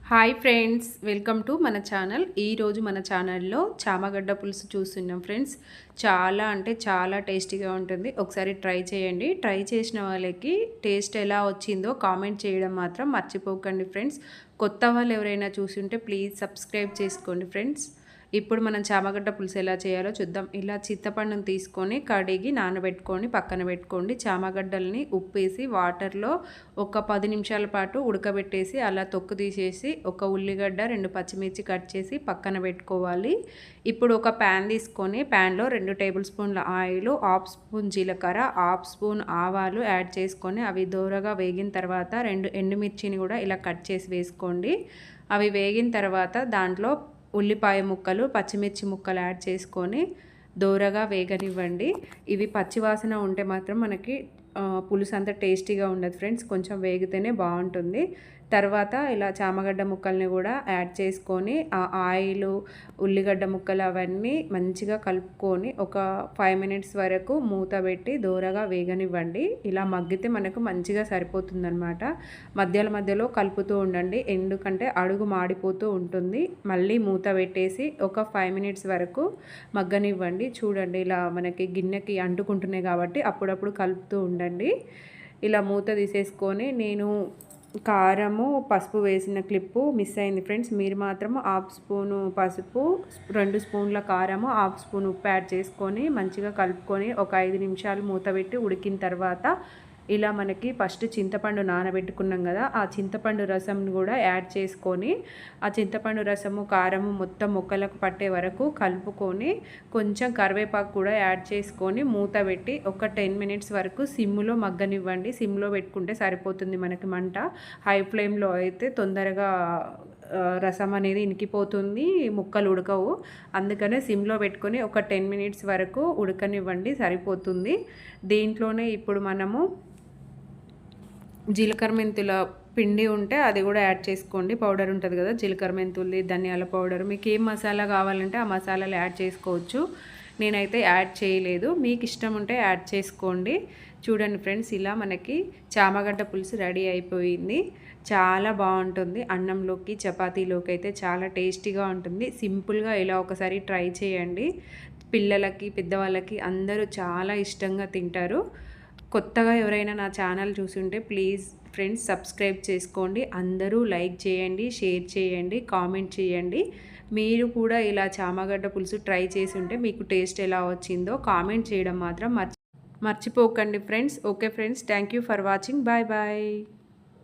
Hi friends, welcome to మన channel. ఈరోజు మన ఛానల్లో చామగడ్డ పులుసు చూస్తున్నాం ఫ్రెండ్స్. చాలా అంటే చాలా టేస్టీగా ఉంటుంది. ఒకసారి ట్రై చేయండి. ట్రై చేసిన వాళ్ళకి టేస్ట్ ఎలా వచ్చిందో కామెంట్ చేయడం మాత్రం మర్చిపోకండి ఫ్రెండ్స్. కొత్త వాళ్ళు ఎవరైనా చూస్తుంటే ప్లీజ్ సబ్స్క్రైబ్ చేసుకోండి ఫ్రెండ్స్. ఇప్పుడు మనం చామగడ్డ పులుసు ఎలా చేయాలో చూద్దాం. ఇలా చింతపండును తీసుకొని కడిగి నానబెట్టుకొని పక్కన పెట్టుకోండి. చామగడ్డల్ని ఉప్పేసి వాటర్లో ఒక 10 నిమిషాల పాటు ఉడకబెట్టేసి అలా తొక్కు తీసేసి ఒక ఉల్లిగడ్డ 2 పచ్చిమిర్చి కట్ చేసి పక్కన పెట్టుకోవాలి. ఇప్పుడు ఒక ప్యాన్ తీసుకొని ప్యాన్లో 2 టేబుల్ స్పూన్ల ఆయిల్, హాఫ్ స్పూన్ జీలకర్ర, హాఫ్ స్పూన్ ఆవాలు యాడ్ చేసుకొని అవి దోరగా వేగిన తర్వాత 2 ఎండుమిర్చిని కూడా ఇలా కట్ చేసి వేసుకోండి. అవి వేగిన తర్వాత దాంట్లో ఉల్లిపాయ ముక్కలు, పచ్చిమిర్చి ముక్కలు యాడ్ చేసుకొని దోరగా వేగనివ్వండి. ఇవి పచ్చివాసన ఉంటే మాత్రం మనకి పులుసు అంత టేస్టీగా ఉండదు ఫ్రెండ్స్. కొంచెం వేగితేనే బాగుంటుంది. తర్వాత ఇలా చామగడ్డ ముక్కల్ని కూడా యాడ్ చేసుకొని ఆ ఆయిల్, ఉల్లిగడ్డ ముక్కలు అవన్నీ మంచిగా కలుపుకొని ఒక 5 మినిట్స్ వరకు మూత పెట్టి దోరగా వేగనివ్వండి. ఇలా మగ్గితే మనకు మంచిగా సరిపోతుందన్నమాట. మధ్యలో కలుపుతూ ఉండండి, ఎందుకంటే అడుగు మాడిపోతూ ఉంటుంది. మళ్ళీ మూత పెట్టేసి ఒక 5 మినిట్స్ వరకు మగ్గనివ్వండి. చూడండి, ఇలా మనకి గిన్నెకి అంటుకుంటున్నాయి కాబట్టి అప్పుడప్పుడు కలుపుతూ ఉండండి. ఇలా మూత తీసేసుకొని నేను కారము, పసుపు వేసిన క్లిప్పు మిస్ అయింది ఫ్రెండ్స్. మీరు మాత్రం హాఫ్ స్పూను పసుపు, 2 స్పూన్ల కారము, హాఫ్ స్పూన్ ఉప్పు యాడ్ చేసుకొని మంచిగా కలుపుకొని ఒక 5 నిమిషాలు మూత పెట్టి ఉడికిన తర్వాత ఇలా మనకి ఫస్ట్ చింతపండు నానబెట్టుకున్నాం కదా, ఆ చింతపండు రసం కూడా యాడ్ చేసుకొని ఆ చింతపండు రసము, కారము మొత్తం ముక్కలకు పట్టే వరకు కలుపుకొని కొంచెం కరివేపాకు కూడా యాడ్ చేసుకొని మూత పెట్టి ఒక 10 మినిట్స్ వరకు సిమ్లో మగ్గనివ్వండి. సిమ్లో పెట్టుకుంటే సరిపోతుంది మనకి మంట. హై ఫ్లేమ్లో అయితే తొందరగా రసం అనేది ఇనికిపోతుంది, ముక్కలు ఉడకవు. అందుకనే సిమ్లో పెట్టుకొని ఒక 10 మినిట్స్ వరకు ఉడకనివ్వండి, సరిపోతుంది. దీంట్లోనే ఇప్పుడు మనము జీలకర్ర మెంతుల పిండి ఉంటే అది కూడా యాడ్ చేసుకోండి. పౌడర్ ఉంటుంది కదా, జీలకర్ర మెంతులది, ధనియాల పౌడర్, మీకు ఏం మసాలా కావాలంటే ఆ మసాలాలు యాడ్ చేసుకోవచ్చు. నేనైతే యాడ్ చేయలేదు, మీకు ఇష్టం ఉంటే యాడ్ చేసుకోండి. చూడండి ఫ్రెండ్స్, ఇలా మనకి చామగడ్డ పులుసు రెడీ అయిపోయింది. చాలా బాగుంటుంది. అన్నంలోకి, చపాతీలోకి అయితే చాలా టేస్టీగా ఉంటుంది. సింపుల్గా ఇలా ఒకసారి ట్రై చేయండి. పిల్లలకి, పెద్దవాళ్ళకి అందరూ చాలా ఇష్టంగా తింటారు. కొత్తగా ఎవరైనా నా ఛానల్ చూస్తుంటే ప్లీజ్ ఫ్రెండ్స్ సబ్స్క్రైబ్ చేసుకోండి. అందరూ లైక్ చేయండి, షేర్ చేయండి, కామెంట్ చేయండి. మీరు కూడా ఇలా చామగడ్డ పులుసు ట్రై చేసి ఉంటే మీకు టేస్ట్ ఎలా వచ్చిందో కామెంట్ చేయడం మాత్రం మర్చిపోకండి friends. Okay friends, thank you for watching. Bye bye.